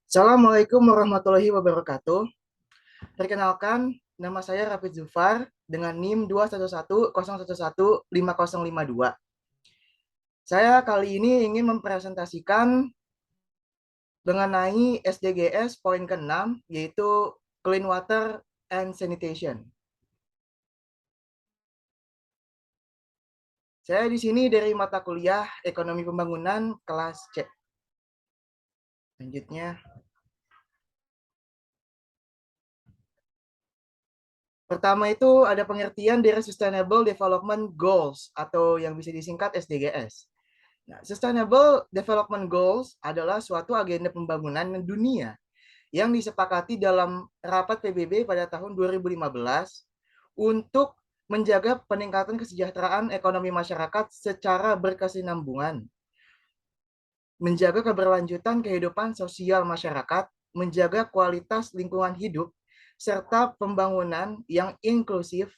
Assalamualaikum warahmatullahi wabarakatuh. Perkenalkan, nama saya Rafid Zufar dengan NIM 21101115052. Saya kali ini ingin mempresentasikan mengenai SDGs poin ke-6, yaitu Clean Water and Sanitation. Saya di sini dari mata kuliah Ekonomi Pembangunan kelas C. Selanjutnya, pertama itu ada pengertian dari Sustainable Development Goals atau yang bisa disingkat SDGs. Nah, Sustainable Development Goals adalah suatu agenda pembangunan dunia yang disepakati dalam rapat PBB pada tahun 2015 untuk menjaga peningkatan kesejahteraan ekonomi masyarakat secara berkesinambungan, menjaga keberlanjutan kehidupan sosial masyarakat, menjaga kualitas lingkungan hidup, serta pembangunan yang inklusif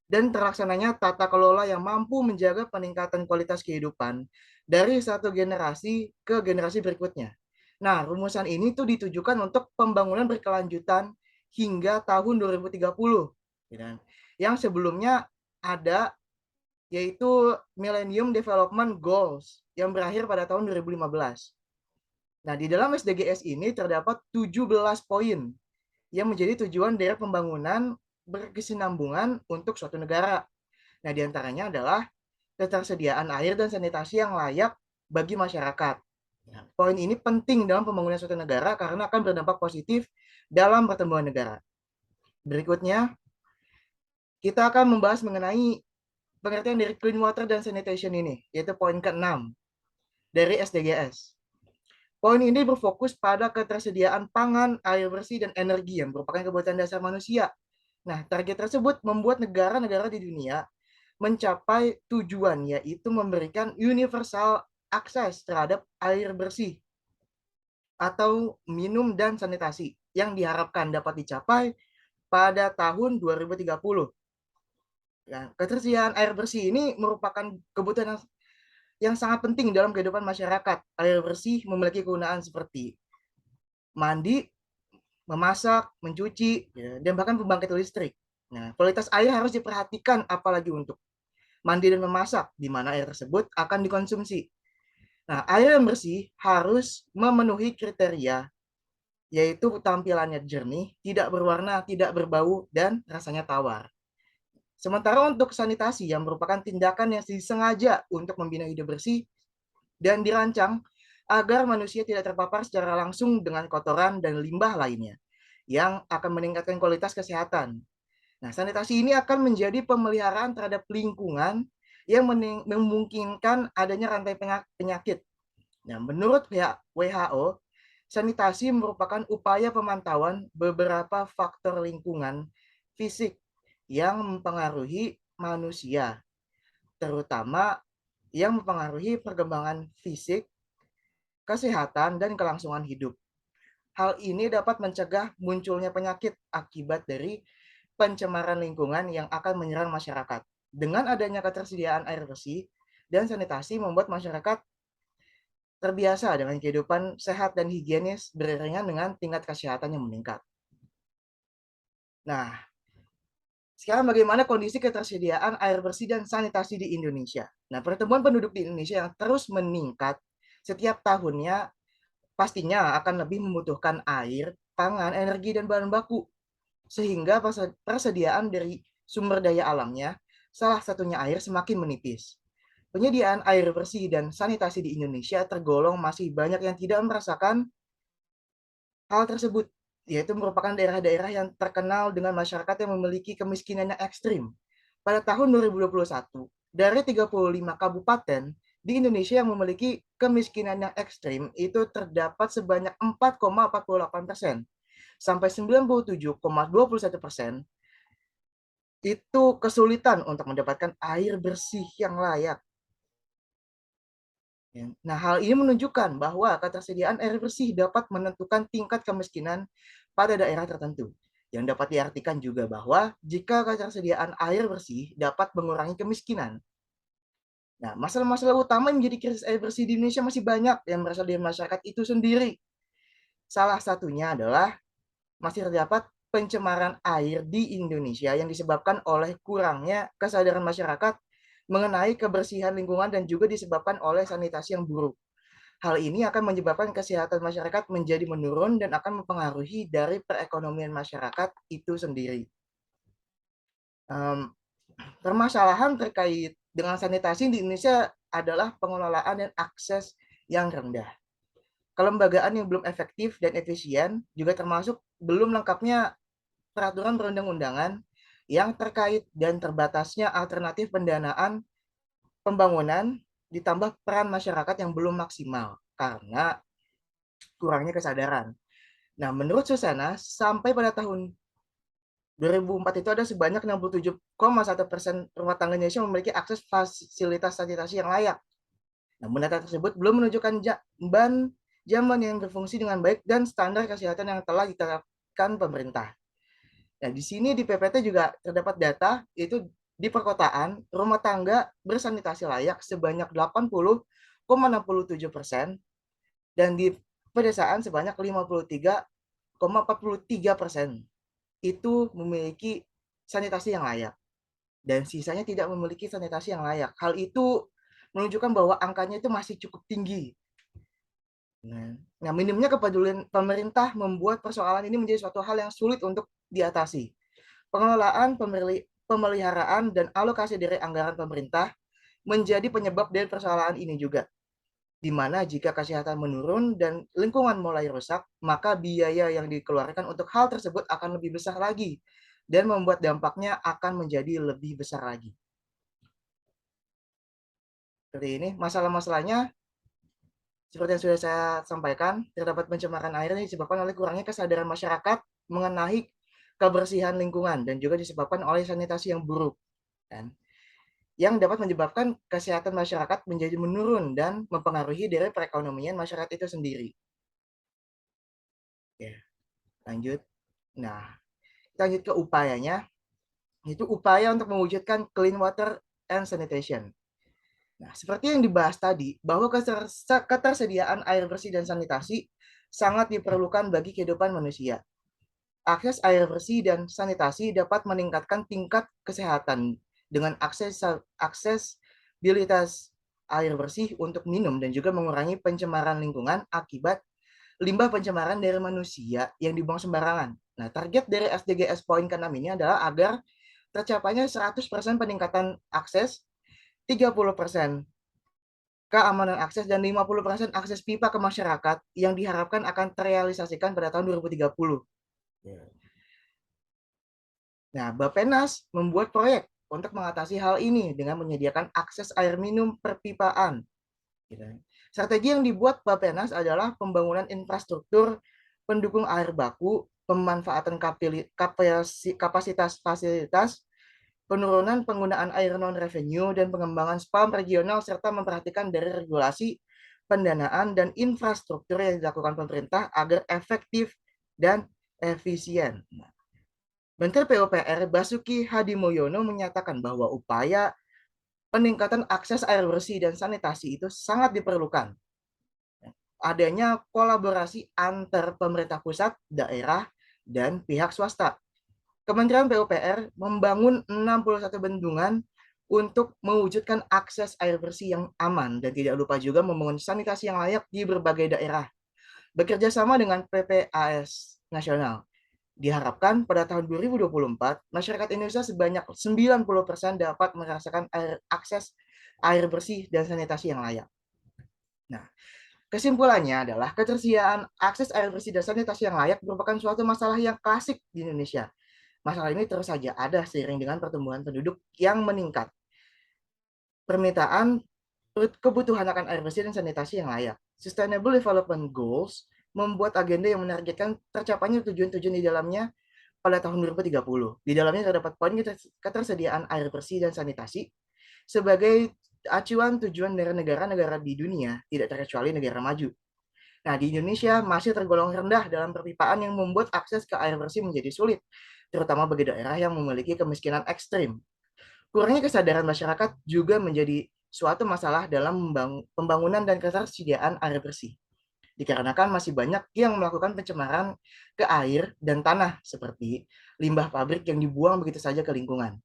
dan terlaksananya tata kelola yang mampu menjaga peningkatan kualitas kehidupan dari satu generasi ke generasi berikutnya. Nah, rumusan ini tuh ditujukan untuk pembangunan berkelanjutan hingga tahun 2030. Yang sebelumnya ada yaitu Millennium Development Goals yang berakhir pada tahun 2015. Nah, di dalam SDGs ini terdapat 17 poin yang menjadi tujuan dari pembangunan berkesinambungan untuk suatu negara. Nah, diantaranya adalah ketersediaan air dan sanitasi yang layak bagi masyarakat. Nah, poin ini penting dalam pembangunan suatu negara karena akan berdampak positif dalam pertumbuhan negara. Berikutnya, kita akan membahas mengenai pengertian dari clean water dan sanitation ini, yaitu poin ke-6 dari SDGs. Poin ini berfokus pada ketersediaan pangan, air bersih, dan energi yang merupakan kebutuhan dasar manusia. Nah, target tersebut membuat negara-negara di dunia mencapai tujuan, yaitu memberikan universal akses terhadap air bersih atau minum dan sanitasi yang diharapkan dapat dicapai pada tahun 2030. Ya, ketersediaan air bersih ini merupakan kebutuhan yang sangat penting dalam kehidupan masyarakat. Air bersih memiliki kegunaan seperti mandi, memasak, mencuci, ya, dan bahkan pembangkit listrik. Nah, kualitas air harus diperhatikan apalagi untuk mandi dan memasak, di mana air tersebut akan dikonsumsi. Nah, air yang bersih harus memenuhi kriteria, yaitu tampilannya jernih, tidak berwarna, tidak berbau, dan rasanya tawar. Sementara untuk sanitasi yang merupakan tindakan yang disengaja untuk membina hidup bersih dan dirancang agar manusia tidak terpapar secara langsung dengan kotoran dan limbah lainnya yang akan meningkatkan kualitas kesehatan. Nah, sanitasi ini akan menjadi pemeliharaan terhadap lingkungan yang memungkinkan adanya rantai penyakit. Nah, menurut WHO, sanitasi merupakan upaya pemantauan beberapa faktor lingkungan fisik yang mempengaruhi manusia, terutama yang mempengaruhi perkembangan fisik, kesehatan, dan kelangsungan hidup. Hal ini dapat mencegah munculnya penyakit akibat dari pencemaran lingkungan yang akan menyerang masyarakat. Dengan adanya ketersediaan air bersih dan sanitasi membuat masyarakat terbiasa dengan kehidupan sehat dan higienis beriringan dengan tingkat kesehatan yang meningkat. Nah, sekarang bagaimana kondisi ketersediaan air bersih dan sanitasi di Indonesia? Nah, pertumbuhan penduduk di Indonesia yang terus meningkat setiap tahunnya pastinya akan lebih membutuhkan air, pangan, energi, dan bahan baku. Sehingga persediaan dari sumber daya alamnya, salah satunya air, semakin menipis. Penyediaan air bersih dan sanitasi di Indonesia tergolong masih banyak yang tidak merasakan hal tersebut, yaitu merupakan daerah-daerah yang terkenal dengan masyarakat yang memiliki kemiskinan yang ekstrim. Pada tahun 2021, dari 35 kabupaten di Indonesia yang memiliki kemiskinan yang ekstrim itu terdapat sebanyak 4,48% sampai 97,21% itu kesulitan untuk mendapatkan air bersih yang layak. Nah, hal ini menunjukkan bahwa ketersediaan air bersih dapat menentukan tingkat kemiskinan pada daerah tertentu. Yang dapat diartikan juga bahwa jika ketersediaan air bersih dapat mengurangi kemiskinan. Nah, masalah-masalah utama yang menjadi krisis air bersih di Indonesia masih banyak yang berasal dari masyarakat itu sendiri. salah satunya adalah masih terdapat pencemaran air di Indonesia yang disebabkan oleh kurangnya kesadaran masyarakat mengenai kebersihan lingkungan dan juga disebabkan oleh sanitasi yang buruk. Hal ini akan menyebabkan kesehatan masyarakat menjadi menurun dan akan mempengaruhi dari perekonomian masyarakat itu sendiri. Permasalahan terkait dengan sanitasi di Indonesia adalah pengelolaan dan akses yang rendah. Kelembagaan yang belum efektif dan efisien juga termasuk belum lengkapnya peraturan perundang-undangan yang terkait dan terbatasnya alternatif pendanaan pembangunan ditambah peran masyarakat yang belum maksimal karena kurangnya kesadaran. Nah, menurut Susana, sampai pada tahun 2004 itu ada sebanyak 67,1% rumah tangga Indonesia memiliki akses fasilitas sanitasi yang layak. Namun data tersebut belum menunjukkan zaman yang berfungsi dengan baik dan standar kesehatan yang telah ditetapkan pemerintah. Nah, di sini di PPT juga terdapat data, yaitu di perkotaan, rumah tangga bersanitasi layak sebanyak 80,67% dan di pedesaan sebanyak 53,43% itu memiliki sanitasi yang layak dan sisanya tidak memiliki sanitasi yang layak. Hal itu menunjukkan bahwa angkanya itu masih cukup tinggi. Nah, minimnya kepedulian pemerintah membuat persoalan ini menjadi suatu hal yang sulit untuk diatasi. Pengelolaan, pemeliharaan, dan alokasi dari anggaran pemerintah menjadi penyebab dari persoalan ini juga. Di mana jika kesehatan menurun dan lingkungan mulai rusak, maka biaya yang dikeluarkan untuk hal tersebut akan lebih besar lagi dan membuat dampaknya akan menjadi lebih besar lagi. Seperti ini, masalah-masalahnya seperti yang sudah saya sampaikan, terdapat pencemaran air yang disebabkan oleh kurangnya kesadaran masyarakat mengenai kebersihan lingkungan dan juga disebabkan oleh sanitasi yang buruk. Dan yang dapat menyebabkan kesehatan masyarakat menjadi menurun dan mempengaruhi dari perekonomian masyarakat itu sendiri. Oke, lanjut. Nah, kita lanjut ke upayanya. Itu upaya untuk mewujudkan clean water and sanitation. Nah, seperti yang dibahas tadi, bahwa ketersediaan air bersih dan sanitasi sangat diperlukan bagi kehidupan manusia. Akses air bersih dan sanitasi dapat meningkatkan tingkat kesehatan dengan aksesibilitas air bersih untuk minum dan juga mengurangi pencemaran lingkungan akibat limbah pencemaran dari manusia yang dibuang sembarangan. Nah, target dari SDGs poin ke-6 ini adalah agar tercapainya 100% peningkatan akses, 30% keamanan akses, dan 50% akses pipa ke masyarakat yang diharapkan akan terrealisasikan pada tahun 2030. Nah, Bappenas membuat proyek untuk mengatasi hal ini dengan menyediakan akses air minum perpipaan. Strategi yang dibuat Bappenas adalah pembangunan infrastruktur pendukung air baku, pemanfaatan kapasitas fasilitas, penurunan penggunaan air non-revenue, dan pengembangan spam regional, serta memperhatikan dari regulasi, pendanaan, dan infrastruktur yang dilakukan pemerintah agar efektif dan efisien. Menteri PUPR Basuki Hadimulyono menyatakan bahwa upaya peningkatan akses air bersih dan sanitasi itu sangat diperlukan. Adanya kolaborasi antar pemerintah pusat, daerah, dan pihak swasta. Kementerian PUPR membangun 61 bendungan untuk mewujudkan akses air bersih yang aman dan tidak lupa juga membangun sanitasi yang layak di berbagai daerah. Bekerja sama dengan PPAS nasional. Diharapkan pada tahun 2024, masyarakat Indonesia sebanyak 90% dapat merasakan akses air bersih dan sanitasi yang layak. Nah, kesimpulannya adalah ketersediaan akses air bersih dan sanitasi yang layak merupakan suatu masalah yang klasik di Indonesia. Masalah ini terus saja ada seiring dengan pertumbuhan penduduk yang meningkat. Permintaan kebutuhan akan air bersih dan sanitasi yang layak. Sustainable Development Goals membuat agenda yang menargetkan tercapainya tujuan-tujuan di dalamnya pada tahun 2030. Di dalamnya terdapat poin ketersediaan air bersih dan sanitasi sebagai acuan tujuan dari negara-negara di dunia, tidak terkecuali negara maju. Nah, di Indonesia masih tergolong rendah dalam perpipaan yang membuat akses ke air bersih menjadi sulit, terutama bagi daerah yang memiliki kemiskinan ekstrim. Kurangnya kesadaran masyarakat juga menjadi suatu masalah dalam pembangunan dan ketersediaan air bersih. dikarenakan masih banyak yang melakukan pencemaran ke air dan tanah seperti limbah pabrik yang dibuang begitu saja ke lingkungan.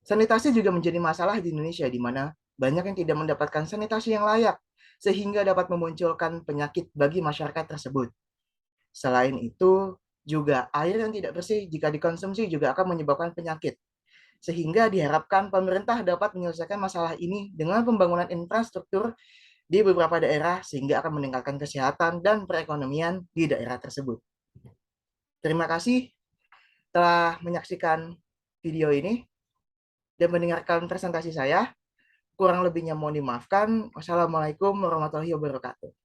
Sanitasi juga menjadi masalah di Indonesia di mana banyak yang tidak mendapatkan sanitasi yang layak sehingga dapat memunculkan penyakit bagi masyarakat tersebut. Selain itu, juga air yang tidak bersih jika dikonsumsi juga akan menyebabkan penyakit. Sehingga diharapkan pemerintah dapat menyelesaikan masalah ini dengan pembangunan infrastruktur di beberapa daerah sehingga akan meningkatkan kesehatan dan perekonomian di daerah tersebut. Terima kasih telah menyaksikan video ini dan mendengarkan presentasi saya. Kurang lebihnya mohon dimaafkan. Wassalamualaikum warahmatullahi wabarakatuh.